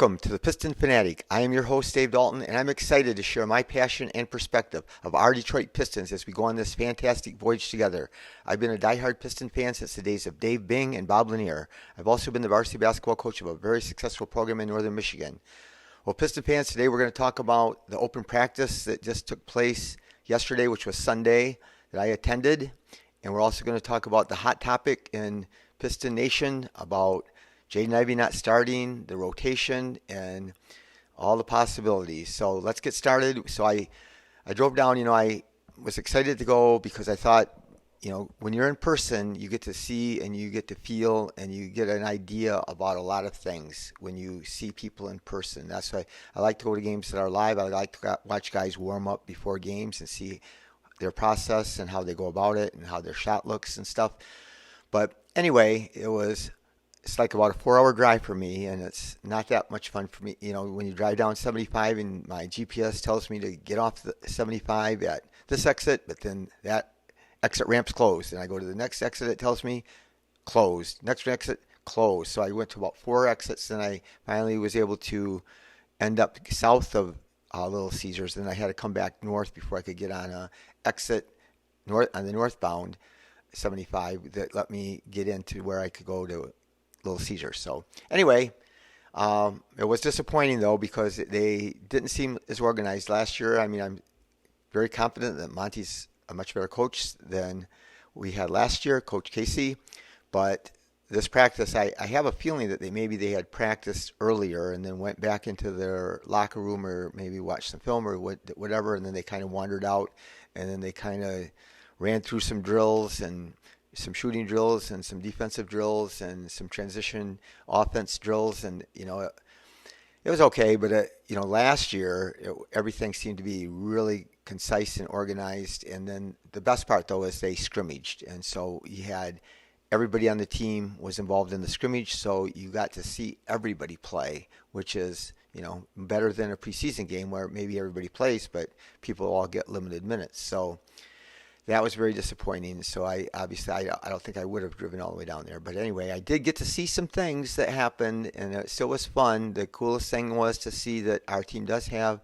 Welcome to the Piston Fanatic. I am your host, Dave Dalton, and I'm excited to share my passion and perspective of our Detroit Pistons as we go on this fantastic voyage together. I've been a diehard Piston fan since the days of Dave Bing and Bob Lanier. I've also been the varsity basketball coach of a very successful program in northern Michigan. Well, Piston fans, today we're going to talk about the open practice that just took place yesterday, which was Sunday, that I attended. And we're also going to talk about the hot topic in Piston Nation about Jaden Ivey not starting, the rotation, and all the possibilities. So let's get started. So I drove down, I was excited to go because I thought, when you're in person, you get to see and you get to feel and you get an idea about a lot of things when you see people in person. That's why I like to go to games that are live. I like to watch guys warm up before games and see their process and how they go about it and how their shot looks and stuff. But anyway, it's like about a 4-hour drive for me, and it's not that much fun for me. When you drive down 75 and my GPS tells me to get off the 75 at this exit, but then that exit ramp's closed. And I go to the next exit, it tells me closed. Next exit, closed. So I went to about 4 exits, and I finally was able to end up south of Little Caesars. Then I had to come back north before I could get on a exit north on the northbound 75 that let me get into where I could go to Little Caesars. So anyway, it was disappointing though because they didn't seem as organized last year. I mean, I'm very confident that Monty's a much better coach than we had last year, Coach Casey. But this practice, I have a feeling that maybe they had practiced earlier and then went back into their locker room or maybe watched some film or whatever, and then they kind of wandered out and then they kind of ran through some drills and some shooting drills and some defensive drills and some transition offense drills, and it was okay. But last year everything seemed to be really concise and organized. And then the best part though is they scrimmaged, and so you had everybody on the team was involved in the scrimmage, so you got to see everybody play, which is better than a preseason game where maybe everybody plays but people all get limited minutes. So that was very disappointing. So I don't think I would have driven all the way down there. But anyway, I did get to see some things that happened, and it still was fun. The coolest thing was to see that our team does have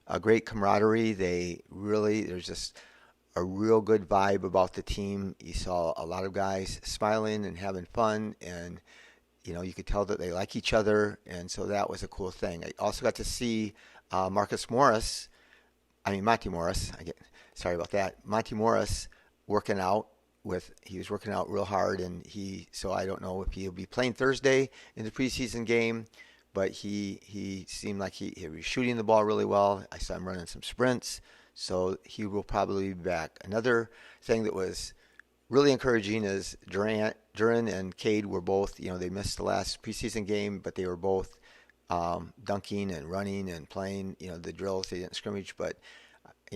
a great camaraderie. There's just a real good vibe about the team. You saw a lot of guys smiling and having fun, and you could tell that they like each other, and so that was a cool thing. I also got to see Monty Morris. Sorry about that. Monty Morris working out he was working out real hard, and so I don't know if he'll be playing Thursday in the preseason game, but he seemed like he was shooting the ball really well. I saw him running some sprints, so he will probably be back. Another thing that was really encouraging is Duran and Cade were both, they missed the last preseason game, but they were both dunking and running and playing, the drills. They didn't scrimmage, but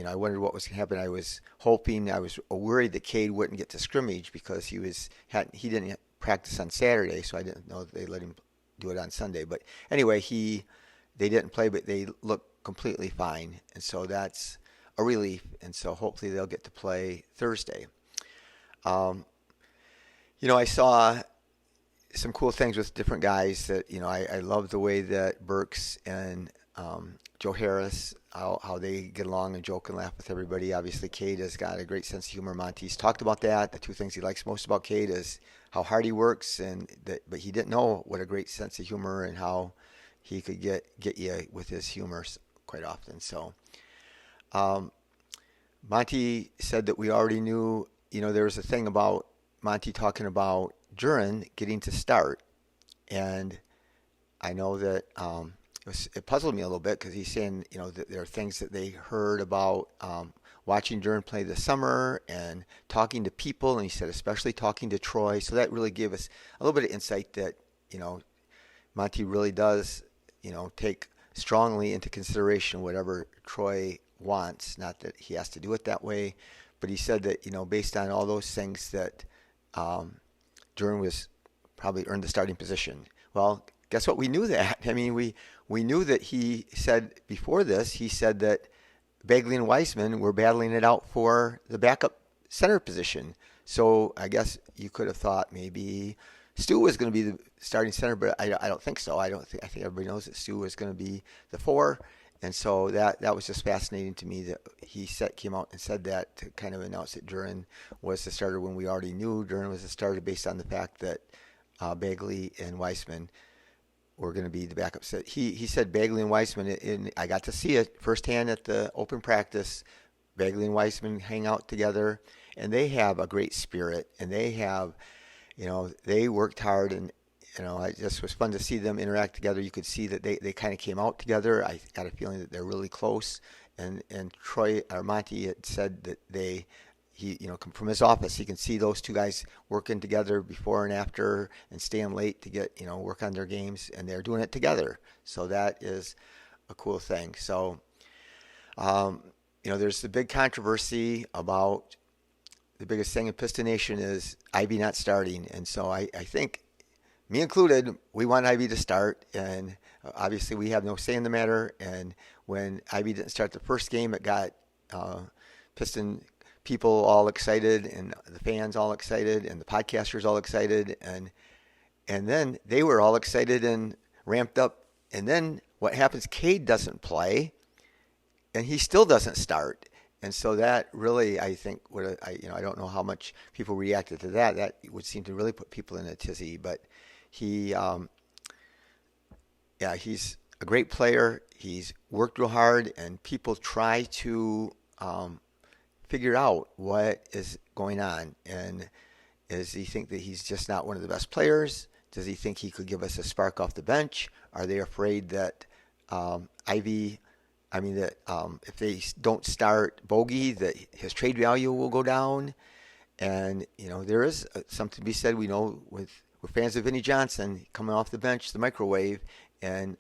I wondered what was going to happen. I was worried that Cade wouldn't get to scrimmage because he didn't practice on Saturday, so I didn't know that they let him do it on Sunday. But anyway, they didn't play, but they looked completely fine, and so that's a relief. And so hopefully they'll get to play Thursday. I saw some cool things with different guys that I love the way that Burks and Joe Harris, how they get along and joke and laugh with everybody. Obviously, Cade has got a great sense of humor. Monty's talked about that. The two things he likes most about Cade is how hard he works, but he didn't know what a great sense of humor and how he could get you with his humor quite often. So Monty said that we already knew, there was a thing about Monty talking about Duran getting to start, and I know that it puzzled me a little bit because he's saying, that there are things that they heard about watching Duran play this summer and talking to people, and he said especially talking to Troy. So that really gave us a little bit of insight that, Monty really does, take strongly into consideration whatever Troy wants. Not that he has to do it that way, but he said that, based on all those things that Duran was probably earned the starting position. Well, guess what? We knew that. I mean, we knew that he said before this, he said that Bagley and Weissman were battling it out for the backup center position. So I guess you could have thought maybe Stu was going to be the starting center, but I don't think so. I think everybody knows that Stu was going to be the four, and so that was just fascinating to me that came out and said that to kind of announce that Duran was the starter when we already knew Duran was the starter based on the fact that Bagley and Weissman were going to be the backups. He said Bagley and Weissman, and I got to see it firsthand at the open practice. Bagley and Weissman hang out together, and they have a great spirit, and they worked hard, and it just was fun to see them interact together. You could see that they kind of came out together. I got a feeling that they're really close, and Troy or Monty had said that from his office, he can see those two guys working together before and after and staying late to get, work on their games, and they're doing it together. So that is a cool thing. So, there's the big controversy about the biggest thing in Piston Nation is Ivey not starting. And so I think, me included, we want Ivey to start. And obviously we have no say in the matter. And when Ivey didn't start the first game, it got Piston people all excited and the fans all excited and the podcasters all excited. And then they were all excited and ramped up. And then what happens, Cade doesn't play and he still doesn't start. And so that really, I think, I don't know how much people reacted to that. That would seem to really put people in a tizzy. But he's a great player. He's worked real hard, and people try to figure out what is going on. And does he think that he's just not one of the best players? Does he think he could give us a spark off the bench? Are they afraid that if they don't start Bogey, that his trade value will go down? And, there is something to be said, we're fans of Vinnie Johnson coming off the bench, the microwave, and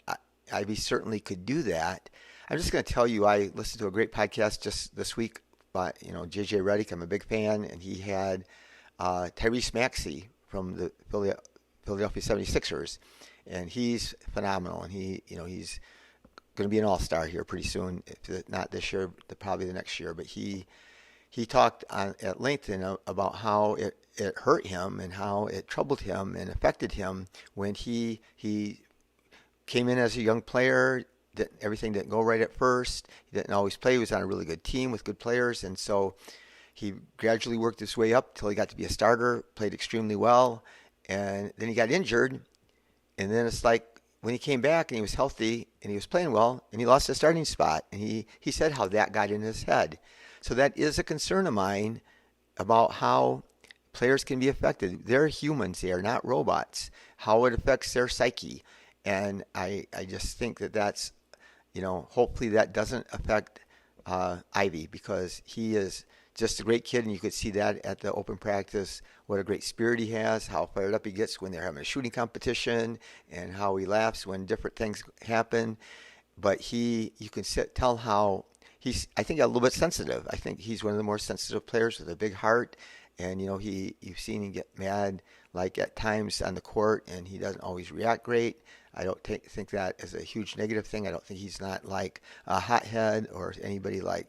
Ivey certainly could do that. I'm just going to tell you, I listened to a great podcast just this week by, JJ Redick. I'm a big fan, and he had Tyrese Maxey from the Philadelphia 76ers, and he's phenomenal, and he's going to be an all-star here pretty soon, if not this year, probably the next year. But he talked at length about how it hurt him and how it troubled him and affected him when he came in as a young player. Everything didn't go right at first. He didn't always play. He was on a really good team with good players, and so he gradually worked his way up till he got to be a starter, played extremely well, and then he got injured, and then it's like, when he came back and he was healthy and he was playing well and he lost his starting spot, and he said how that got in his head. So that is a concern of mine about how players can be affected. They're humans, they are not robots, how it affects their psyche. And I just think that's, hopefully that doesn't affect Ivey, because he is just a great kid, and you could see that at the open practice, what a great spirit he has, how fired up he gets when they're having a shooting competition, and how he laughs when different things happen. But you can tell how he's, I think, a little bit sensitive. I think he's one of the more sensitive players with a big heart, and you've seen him get mad like at times on the court, and he doesn't always react great. I don't think that is a huge negative thing. I don't think he's not like a hothead or anybody like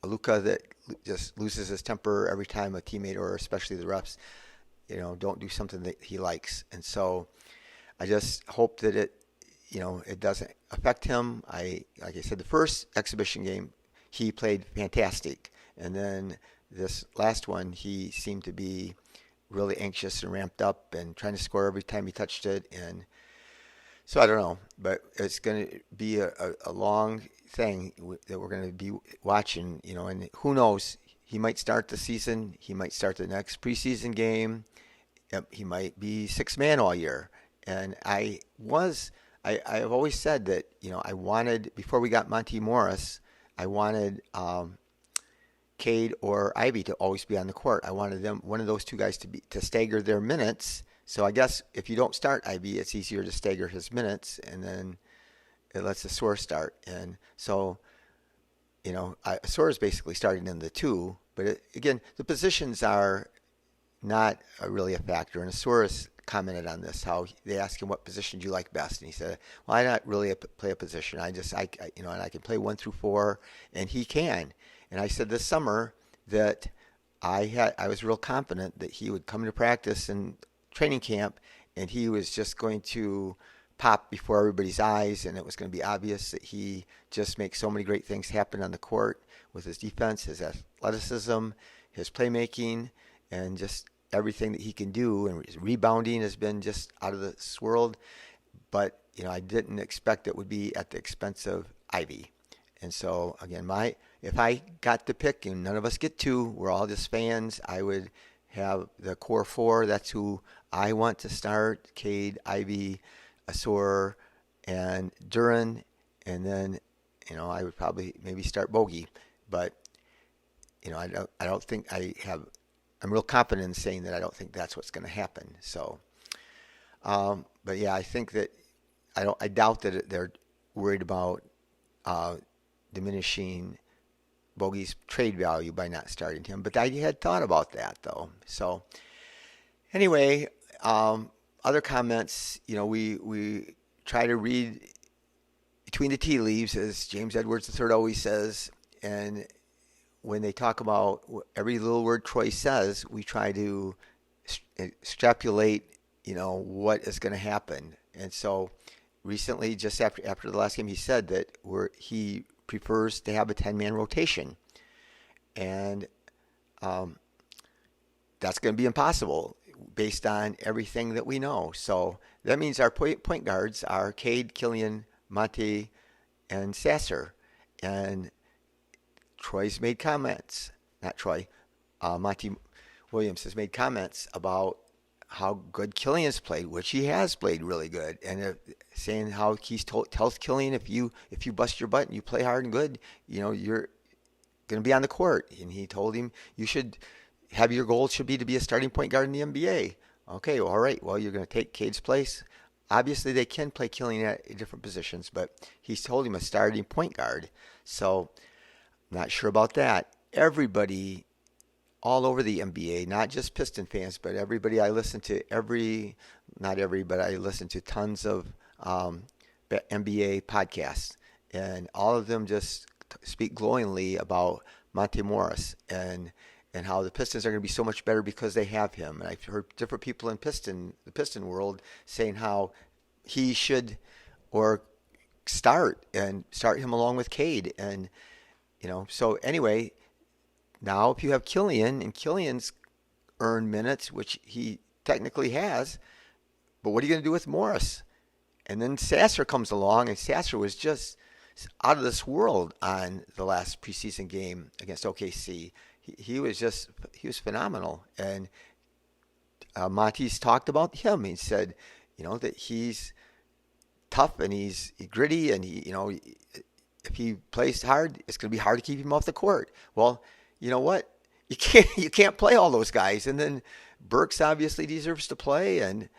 Luka that just loses his temper every time a teammate, or especially the refs, don't do something that he likes. And so I just hope that it doesn't affect him. Like I said, the first exhibition game, he played fantastic. And then this last one, he seemed to be really anxious and ramped up and trying to score every time he touched it. And so I don't know, but it's going to be a long thing that we're going to be watching, and who knows, he might start the season, he might start the next preseason game, he might be sixth man all year. And I've always said that, I wanted, before we got Monty Morris, I wanted Cade or Ivey to always be on the court. I wanted one of those two guys to stagger their minutes. So I guess if you don't start Ivey, it's easier to stagger his minutes, and then it lets the Soar start. And so, Soar is basically starting in the two. But again, the positions are not really a factor. And Soares commented on this, how they asked him what position do you like best, and he said, "Well, I not really play a position. I can play 1 through 4, and he can." And I said this summer that I was real confident that he would come to practice and training camp, and he was just going to pop before everybody's eyes, and it was going to be obvious that he just makes so many great things happen on the court with his defense, his athleticism, his playmaking, and just everything that he can do. And his rebounding has been just out of this world. But I didn't expect it would be at the expense of Ivy. And so again, if I got to pick, and none of us get to, we're all just fans, I would have the core four. That's who I want to start: Cade, Ivy, Asor, and Duran. And then I would probably maybe start Bogey. But I don't think I'm real confident in saying that I don't think that's what's going to happen. So, but yeah, I think that I doubt that they're worried about diminishing Bogey's trade value by not starting him. But I had thought about that though. So anyway, other comments. We try to read between the tea leaves, as James Edwards III always says, and when they talk about every little word Troy says, we try to extrapolate, what is going to happen. And so recently, just after the last game, he said that he prefers to have a 10-man rotation. And that's going to be impossible based on everything that we know. So that means our point guards are Cade, Killian, Monty, and Sasser. And Troy's made comments, not Troy, Monty Williams has made comments about how good Killian's played, which he has played really good, and saying how he's tells Killian, if you bust your butt and you play hard and good, you're going to be on the court. And he told him you should have your goal should be to be a starting point guard in the NBA. Okay, well, all right. Well, you're going to take Cade's place. Obviously, they can play Killian at different positions, but he's told him a starting point guard. So, not sure about that. Everybody all over the NBA, not just Piston fans, but everybody I listen to, but I listen to tons of NBA podcasts, and all of them just speak glowingly about Monte Morris and how the Pistons are going to be so much better because they have him. And I've heard different people in the Piston world saying how he should start him along with Cade. And so anyway, now if you have Killian, and Killian's earned minutes, which he technically has, but what are you going to do with Morris? And then Sasser comes along, and Sasser was just out of this world on the last preseason game against OKC. He was phenomenal. And Monty's talked about him. He said, that he's tough and he's gritty, and if he plays hard, it's going to be hard to keep him off the court. Well, you know what? You can't play all those guys. And then Burks obviously deserves to play, and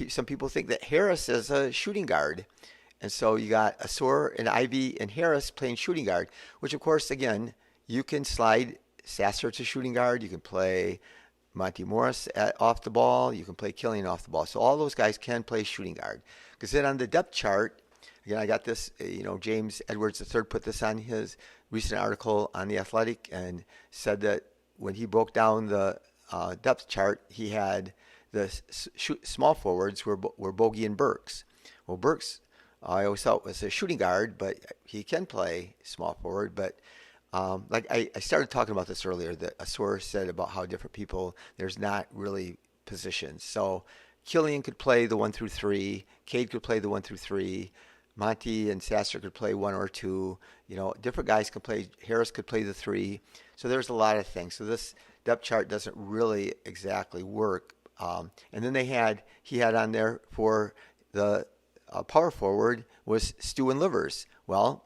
some people think that Harris is a shooting guard. And so you got Asor and Ivy and Harris playing shooting guard, which of course, again, you can slide Sasser to shooting guard. You can play Monty Morris off the ball. You can play Killian off the ball. So all those guys can play shooting guard. Because then on the depth chart, again, I got this, James Edwards III put this on his recent article on The Athletic, and said that when he broke down the depth chart, he had the small forwards were Bogey and Burks. Well, Burks, I always thought was a shooting guard, but he can play small forward. But like I started talking about this earlier, that Asor said about how different people, there's not really positions. So Killian could play the 1 through 3, Cade could play the 1 through 3, Monty and Sasser could play 1 or 2. Different guys could play. Harris could play the 3. So there's a lot of things. So this depth chart doesn't really exactly work. And then he had on there for the power forward was Stu and Livers. Well,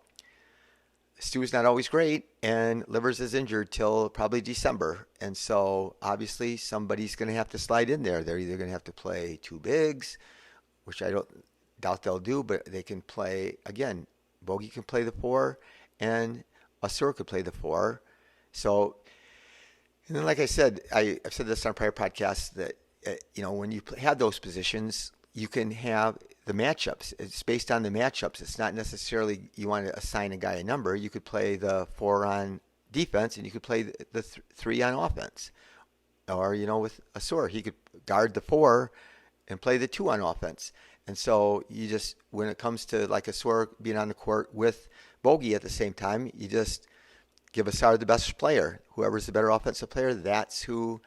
Stu's not always great, and Livers is injured till probably December. And so obviously somebody's going to have to slide in there. They're either going to have to play 2 bigs, which I don't doubt they'll do, but they can play, again, Bogey can play the 4, and Asur could play the 4. So, and then like I said, I've said this on prior podcasts, that, when you have those positions, you can have the matchups. It's based on the matchups. It's not necessarily you want to assign a guy a number. You could play the 4 on defense, and you could play the 3 on offense. or with Asur, he could guard the 4 and play the 2 on offense. And so you just, when it comes to like Asur being on the court with Bogey at the same time, you just give Asar the best player. Whoever's the better offensive player, that's who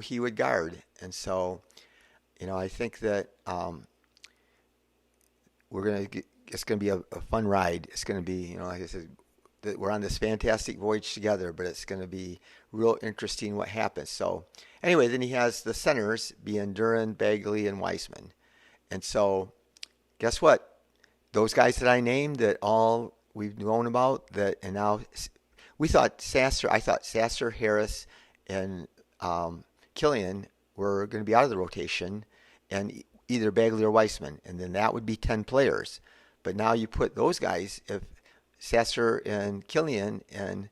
he would guard. And so, I think that it's going to be a fun ride. It's going to be, like I said, that we're on this fantastic voyage together, but it's going to be real interesting what happens. So anyway, then he has the centers being Duran, Bagley, and Weissman. And so guess what? Those guys that I named that all we've known about and now I thought Sasser, Harris, and Killian were going to be out of the rotation, and either Bagley or Weissman, and then that would be 10 players. But now you put those guys, if Sasser and Killian and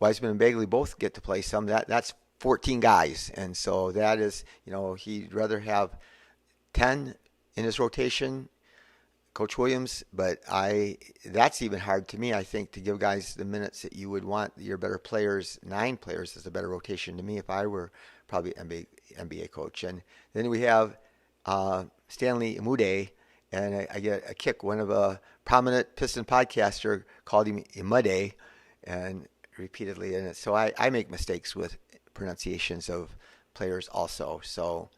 Weissman and Bagley both get to play some, that's 14 guys, and so that is he'd rather have 10 in his rotation, Coach Williams, but that's even hard to me, I think, to give guys the minutes that you would want your better players. 9 players is a better rotation to me if I were probably NBA coach. And then we have Stanley Imude, and I get a kick. One of a prominent Piston podcaster called him Imude, and repeatedly, and so I make mistakes with pronunciations of players also. So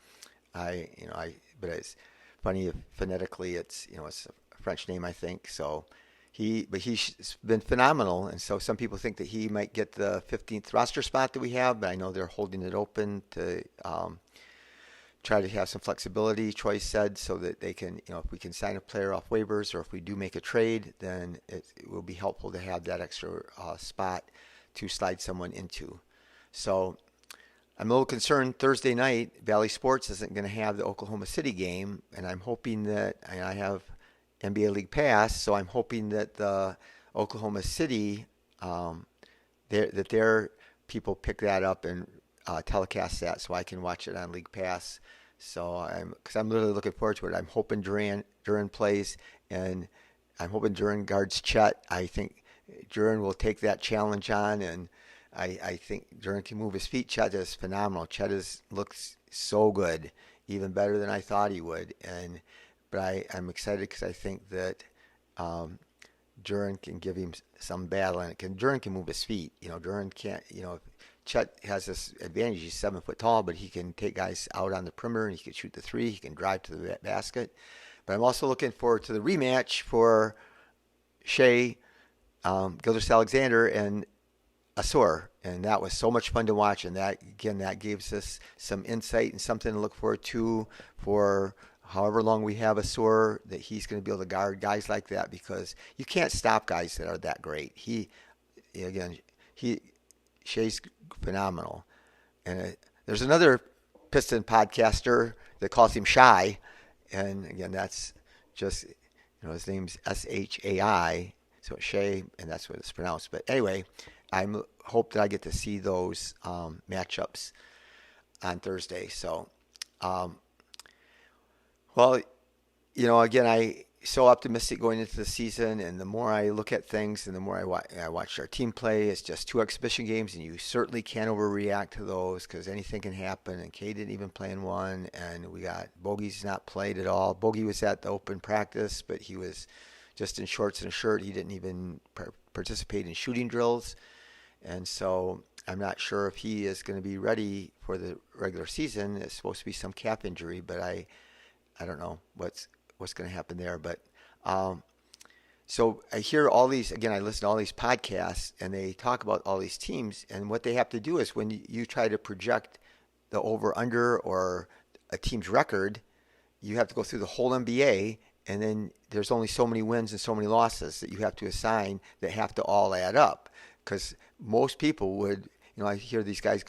but it's funny, phonetically it's it's a French name, I think. So he's been phenomenal, and so some people think that he might get the 15th roster spot that we have, but I know they're holding it open to try to have some flexibility, Troy said, so that they can, if we can sign a player off waivers, or if we do make a trade, then it will be helpful to have that extra spot to slide someone into. So I'm a little concerned Thursday night, Valley Sports isn't going to have the Oklahoma City game, and I'm hoping that, and I have NBA League Pass, so I'm hoping that the Oklahoma City, that their people pick that up and telecast that so I can watch it on League Pass. So because I'm literally looking forward to it. I'm hoping Duran plays, and I'm hoping Duran guards Chet. I think Duran will take that challenge on, and I think Duran can move his feet. Chet is phenomenal. Chet looks so good, even better than I thought he would. But I'm excited because I think that Duran can give him some battle, and Duran can move his feet. Duran can't. Chet has this advantage. He's 7 foot tall, but he can take guys out on the perimeter, and he can shoot the 3. He can drive to the basket. But I'm also looking forward to the rematch for Shea, Gilgeous-Alexander, and Asur, and that was so much fun to watch. And that gives us some insight and something to look forward to for however long we have Asur, that he's going to be able to guard guys like that, because you can't stop guys that are that great. Shea's phenomenal. And there's another Piston podcaster that calls him Shy, and again, that's just his name's Shai, so Shea, and that's what it's pronounced. But anyway, I hope that I get to see those matchups on Thursday. So, again, I so optimistic going into the season, and the more I look at things and the more I watch our team play, it's just 2 exhibition games, and you certainly can't overreact to those because anything can happen. And Kay didn't even play in one, and we got Bogey's not played at all. Bogey was at the open practice, but he was just in shorts and a shirt. He didn't even participate in shooting drills. And so I'm not sure if he is going to be ready for the regular season. It's supposed to be some calf injury, but I don't know what's going to happen there. But so I hear all these, again, I listen to all these podcasts, and they talk about all these teams, and what they have to do is when you try to project the over-under or a team's record, you have to go through the whole NBA, and then there's only so many wins and so many losses that you have to assign that have to all add up. Because most people would, I hear these guys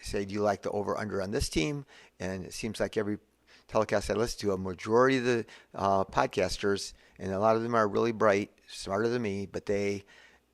say, do you like the over-under on this team? And it seems like every telecast I listen to, a majority of the podcasters, and a lot of them are really bright, smarter than me, but they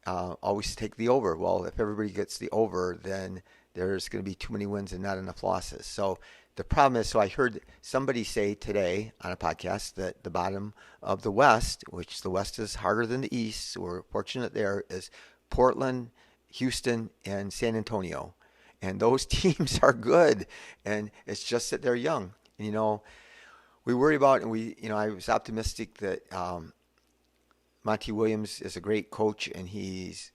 always take the over. Well, if everybody gets the over, then there's going to be too many wins and not enough losses. So the problem is, so I heard somebody say today on a podcast that the bottom of the West, which the West is harder than the East, so we're fortunate there, is Portland, Houston, and San Antonio. and those teams are good, and it's just that they're young. And, we worry about, and I was optimistic that Monty Williams is a great coach, and his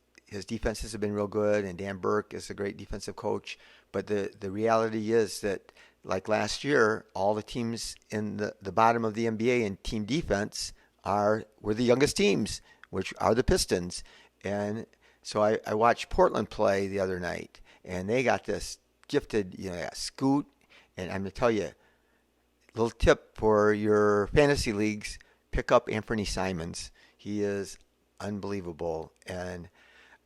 defenses have been real good, and Dan Burke is a great defensive coach. But the reality is that, like last year, all the teams in the bottom of the NBA in team defense were the youngest teams, which are the Pistons. And so I watched Portland play the other night, and they got this gifted, Scoot. And I'm going to tell you, little tip for your fantasy leagues, pick up Anthony Simons. He is unbelievable. And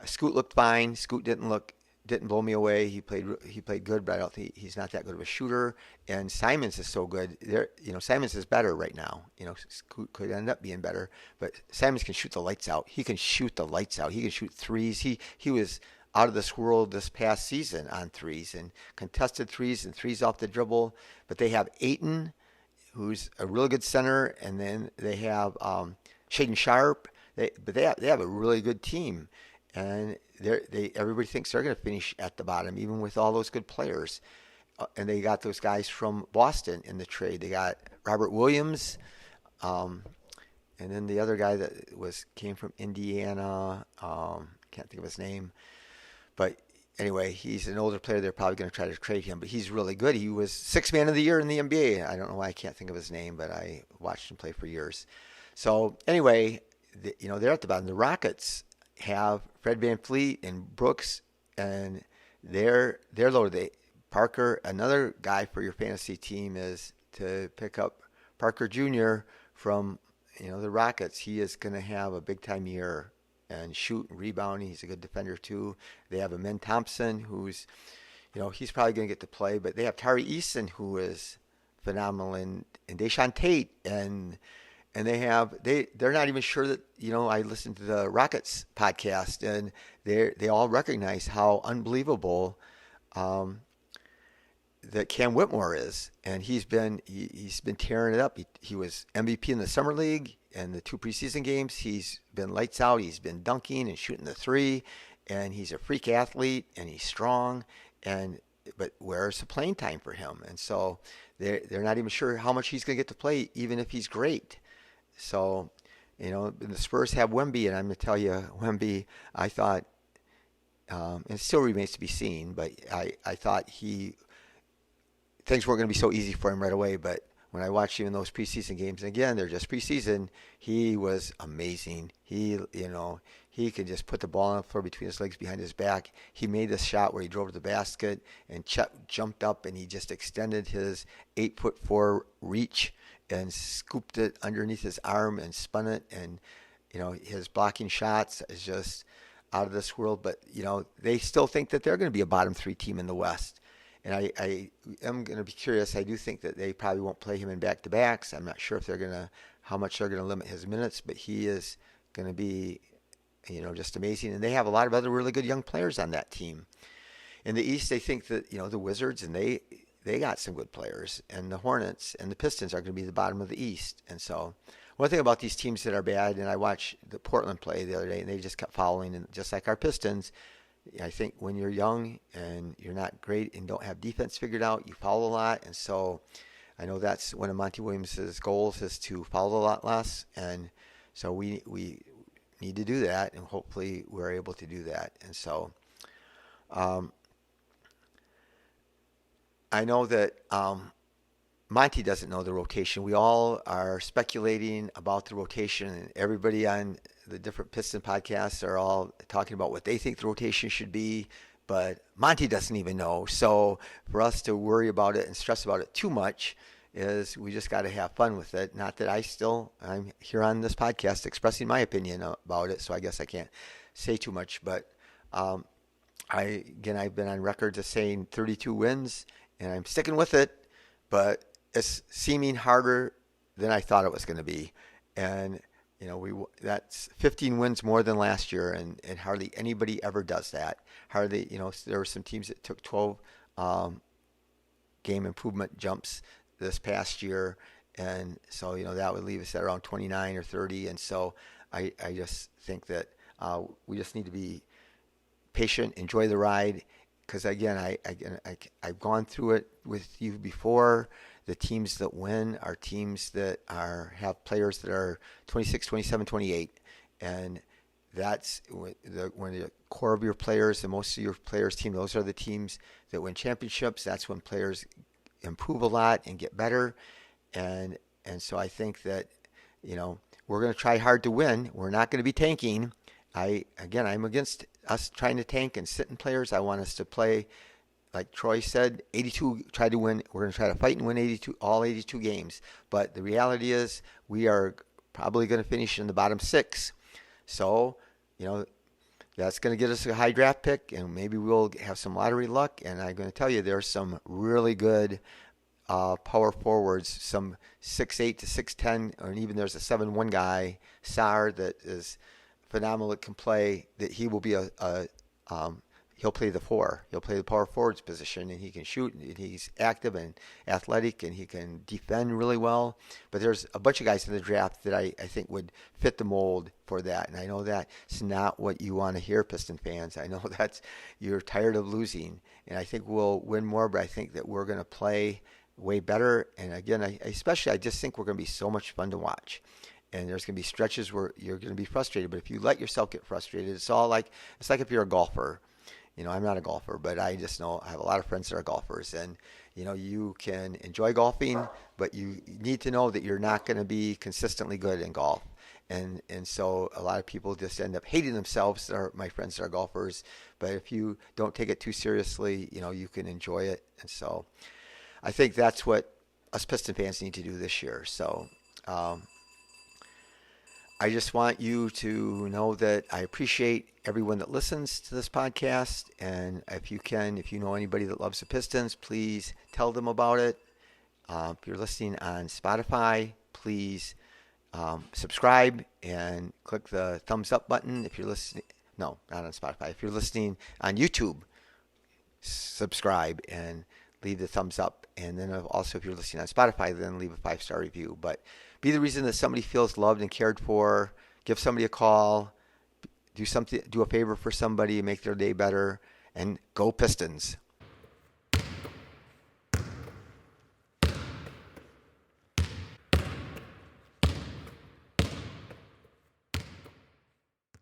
Scoot looked fine. Scoot didn't blow me away. He played good, but I don't think he's not that good of a shooter. And Simons is so good. Simons is better right now. Scoot could end up being better, but Simons can shoot the lights out. He can shoot the lights out. He can shoot threes. He was out of this world this past season on threes and contested threes and threes off the dribble. But they have Ayton, who's a really good center, and then they have Shaden Sharp. They have a really good team, and everybody thinks they're going to finish at the bottom, even with all those good players. And they got those guys from Boston in the trade. They got Robert Williams, and then the other guy that came from Indiana. Can't think of his name, but anyway, he's an older player. They're probably going to try to trade him, but he's really good. He was sixth man of the year in the NBA. I don't know why I can't think of his name, but I watched him play for years. So anyway, they're at the bottom. The Rockets have Fred VanVleet and Brooks, and they're loaded. Parker, another guy for your fantasy team, is to pick up Parker Jr. from the Rockets. He is going to have a big time year and shoot and rebound. He's a good defender too. They have Amen Thompson, who's he's probably going to get to play, but they have Tari Eason, who is phenomenal, and Deshaun Tate, and they're not even sure that I listened to the Rockets podcast, and they all recognize how unbelievable that Cam Whitmore is, and he's been tearing it up. He was MVP in the summer league and the 2 preseason games. He's been lights out. He's been dunking and shooting the 3, and he's a freak athlete, and he's strong, but where's the playing time for him? And so they're not even sure how much he's going to get to play, even if he's great. So, the Spurs have Wemby, and I'm going to tell you, Wemby, I thought, and it still remains to be seen, but I thought things weren't going to be so easy for him right away. But when I watched him in those preseason games, and again, they're just preseason, he was amazing. He could just put the ball on the floor between his legs behind his back. He made this shot where he drove to the basket and jumped up, and he just extended his 8'4" reach and scooped it underneath his arm and spun it. And, his blocking shots is just out of this world. But, they still think that they're going to be a bottom 3 team in the West. And I am going to be curious. I do think that they probably won't play him in back-to-backs. I'm not sure if how much they're going to limit his minutes, but he is going to be, just amazing. And they have a lot of other really good young players on that team. In the East, they think that, the Wizards, and they got some good players, and the Hornets and the Pistons are going to be the bottom of the East. And so one thing about these teams that are bad, and I watched the Portland play the other day, and they just kept following, and just like our Pistons, I think when you're young and you're not great and don't have defense figured out, you foul a lot. And so I know that's one of Monty Williams' goals, is to foul a lot less. And so we need to do that, and hopefully we're able to do that. And so I know that Monty doesn't know the rotation. We all are speculating about the rotation, and everybody on the different Piston podcasts are all talking about what they think the rotation should be, but Monty doesn't even know. So for us to worry about it and stress about it too much, is we just got to have fun with it. Not that I'm here on this podcast expressing my opinion about it, so I guess I can't say too much. But I've been on record as saying 32 wins, and I'm sticking with it, but it's seeming harder than I thought it was going to be. And that's 15 wins more than last year, and hardly anybody ever does that. Hardly, there were some teams that took 12 game improvement jumps this past year, and so that would leave us at around 29 or 30. And so I just think that we just need to be patient, enjoy the ride, because again, I've gone through it with you before. The teams that win are teams that have players that are 26, 27, 28, and that's when the core of your players, and most of your players' team, those are the teams that win championships. That's when players improve a lot and get better, and so I think that we're going to try hard to win. We're not going to be tanking. I'm against us trying to tank and sit in players. I want us to play, like Troy said, 82. Try to win. We're going to try to fight and win all 82 games. But the reality is, we are probably going to finish in the bottom 6. So, that's going to get us a high draft pick, and maybe we'll have some lottery luck. And I'm going to tell you, there's some really good power forwards, some 6'8" to 6'10", or even there's a 7'1" guy, Sar, that is phenomenal, that can play, that he will be he'll play the 4. He'll play the power forwards position, and he can shoot, and he's active and athletic, and he can defend really well. But there's a bunch of guys in the draft that I think would fit the mold for that. And I know that's not what you want to hear, Piston fans. I know you're tired of losing, and I think we'll win more, but I think that we're going to play way better. And again, I just think we're going to be so much fun to watch. And there's going to be stretches where you're going to be frustrated, but if you let yourself get frustrated, it's like if you're a golfer. I'm not a golfer, but I just know I have a lot of friends that are golfers, and you can enjoy golfing, but you need to know that you're not going to be consistently good in golf. And so a lot of people just end up hating themselves. My friends that are golfers, but if you don't take it too seriously, you can enjoy it. And so I think that's what us Piston fans need to do this year. So I just want you to know that I appreciate everyone that listens to this podcast. And if you know anybody that loves the Pistons, please tell them about it. If you're listening on Spotify, please subscribe and click the thumbs up button. If you're listening, no, not on Spotify. If you're listening on YouTube, subscribe and leave the thumbs up. And then also, if you're listening on Spotify, then leave a 5-star review. But be the reason that somebody feels loved and cared for. Give somebody a call. Do a favor for somebody, make their day better, and go Pistons.